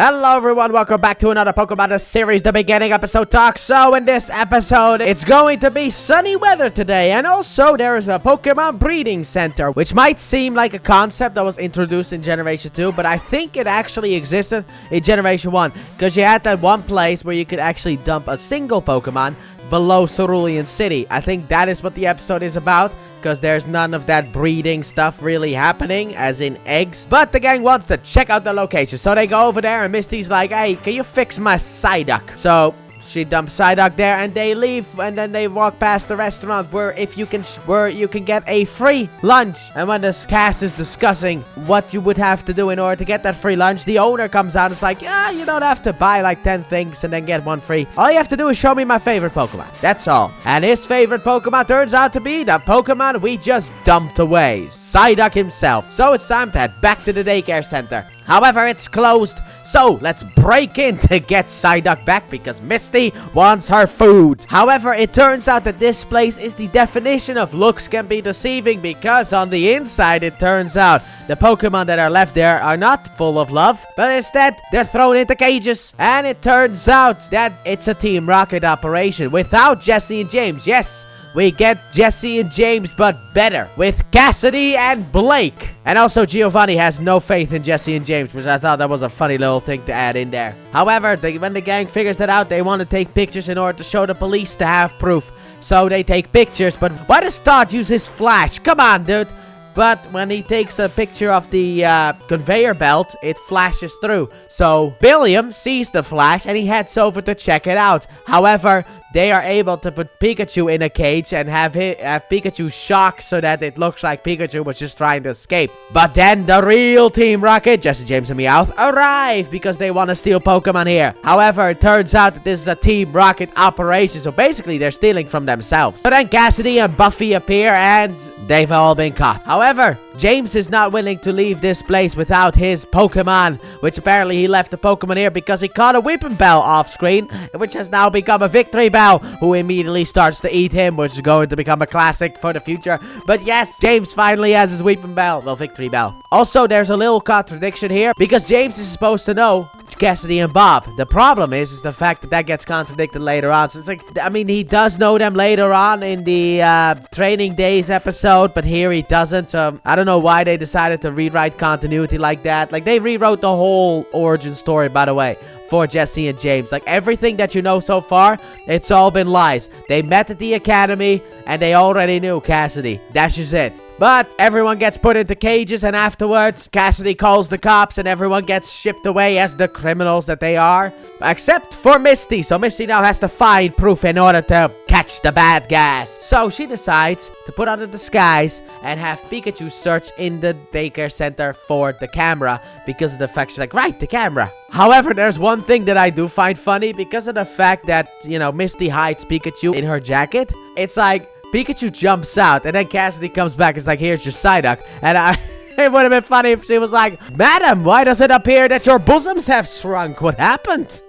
Hello everyone, welcome back to another Pokemon series, the beginning episode talk. So in this episode, it's going to be sunny weather today, and also there is a Pokemon breeding center, which might seem like a concept that was introduced in Generation 2, but I think it actually existed in Generation 1, because you had that one place where you could actually dump a single Pokemon below Cerulean City. I think that is what the episode is about, because there's none of that breeding stuff really happening, as in eggs. But the gang wants to check out the location, so they go over there, and Misty's like, hey, can you fix my Psyduck? So she dumps Psyduck there, and they leave, and then they walk past the restaurant where you can get a free lunch. And when this cast is discussing what you would have to do in order to get that free lunch, the owner comes out and is like, yeah, you don't have to buy like 10 things and then get one free. All you have to do is show me my favorite Pokemon. That's all. And his favorite Pokemon turns out to be the Pokemon we just dumped away, Psyduck himself. So it's time to head back to the daycare center. However, it's closed, so let's break in to get Psyduck back because Misty wants her food. However, it turns out that this place is the definition of looks can be deceiving, because on the inside, it turns out the Pokemon that are left there are not full of love, but instead they're thrown into cages. And it turns out that it's a Team Rocket operation without Jesse and James. Yes, we get Jesse and James, but better, with Cassidy and Blake. And also, Giovanni has no faith in Jesse and James, which I thought that was a funny little thing to add in there. However, when the gang figures that out, they want to take pictures in order to show the police to have proof. So they take pictures, but why does Todd use his flash? Come on, dude. But when he takes a picture of the conveyor belt, it flashes through. So Billiam sees the flash and he heads over to check it out. However, they are able to put Pikachu in a cage and have Pikachu shocked so that it looks like Pikachu was just trying to escape. But then the real Team Rocket, Jesse, James, and Meowth, arrive because they want to steal Pokemon here. However, it turns out that this is a Team Rocket operation, so basically they're stealing from themselves. So then Cassidy and Buffy appear and they've all been caught. However, James is not willing to leave this place without his Pokemon, which apparently he left the Pokemon here because he caught a Weeping Bell off screen, which has now become a Victory Bell, who immediately starts to eat him, which is going to become a classic for the future. But yes, James finally has his Weeping Bell, well, Victory Bell. Also, there's a little contradiction here because James is supposed to know Cassidy and Bob. The problem is the fact that gets contradicted later on. So it's like, I mean, he does know them later on in the Training Days episode, but here he doesn't. I don't know why they decided to rewrite continuity like that. Like, they rewrote the whole origin story, by the way, for Jesse and James. Like, everything that you know so far, it's all been lies. They met at the academy and they already knew Cassidy. That's just it. But everyone gets put into cages, and afterwards, Cassidy calls the cops, and everyone gets shipped away as the criminals that they are. Except for Misty. So Misty now has to find proof in order to catch the bad guys. So she decides to put on a disguise and have Pikachu search in the daycare center for the camera, because of the fact she's like, right, the camera. However, there's one thing that I do find funny because of the fact that, you know, Misty hides Pikachu in her jacket. It's like Pikachu jumps out, and then Cassidy comes back. It's like, here's your Psyduck. And it would have been funny if she was like, Madam, why does it appear that your bosoms have shrunk? What happened?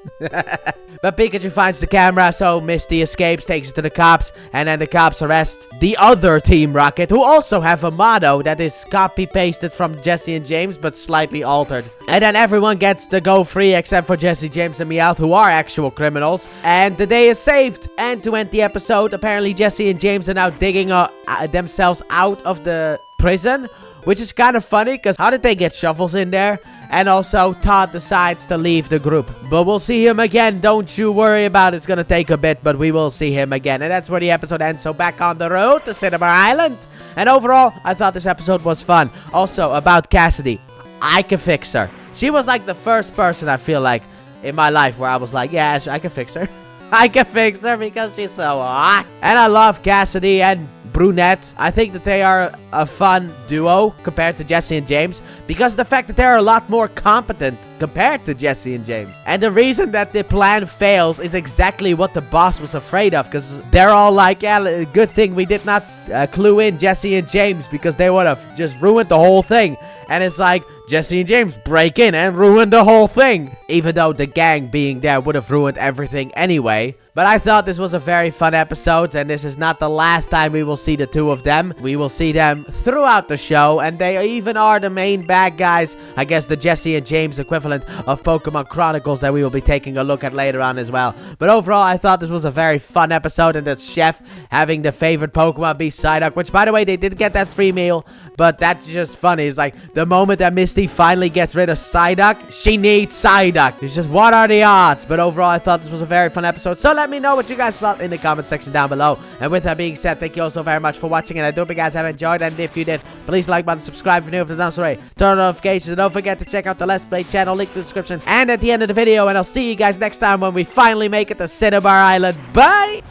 But Pikachu finds the camera, so Misty escapes, takes it to the cops, and then the cops arrest the other Team Rocket, who also have a motto that is copy-pasted from Jesse and James, but slightly altered. And then everyone gets to go free except for Jesse, James, and Meowth, who are actual criminals. And the day is saved. And to end the episode, apparently Jesse and James are now digging themselves out of the prison, which is kind of funny, because how did they get shovels in there? And also, Todd decides to leave the group. But we'll see him again. Don't you worry about it. It's going to take a bit, but we will see him again. And that's where the episode ends. So back on the road to Cinnabar Island. And overall, I thought this episode was fun. Also, about Cassidy. I can fix her. She was like the first person, I feel like, in my life where I was like, yeah, I can fix her. I can fix her because she's so hot. And I love Cassidy and Brunette. I think that they are a fun duo compared to Jesse and James, because of the fact that they're a lot more competent compared to Jesse and James. And the reason that the plan fails is exactly what the boss was afraid of, because they're all like, yeah, good thing we did not clue in Jesse and James, because they would have just ruined the whole thing. And it's like, Jesse and James break in and ruin the whole thing. Even though the gang being there would have ruined everything anyway. But I thought this was a very fun episode, and this is not the last time we will see the two of them. We will see them throughout the show, and they even are the main bad guys. I guess the Jesse and James equivalent of Pokemon Chronicles that we will be taking a look at later on as well. But overall, I thought this was a very fun episode, and that Chef having the favorite Pokemon be Psyduck, which, by the way, they did get that free meal, but that's just funny. It's like the moment that Misty finally gets rid of Psyduck, she needs Psyduck. It's just, what are the odds? But overall, I thought this was a very fun episode, so let me know what you guys thought in the comment section down below. And with that being said, thank you all so very much for watching, and I do hope you guys have enjoyed, and if you did, please like button, subscribe if you're new, if you're not already, turn on notifications, and don't forget to check out the Let's Play channel, link in the description, and at the end of the video, and I'll see you guys next time when we finally make it to Cinnabar Island. Bye!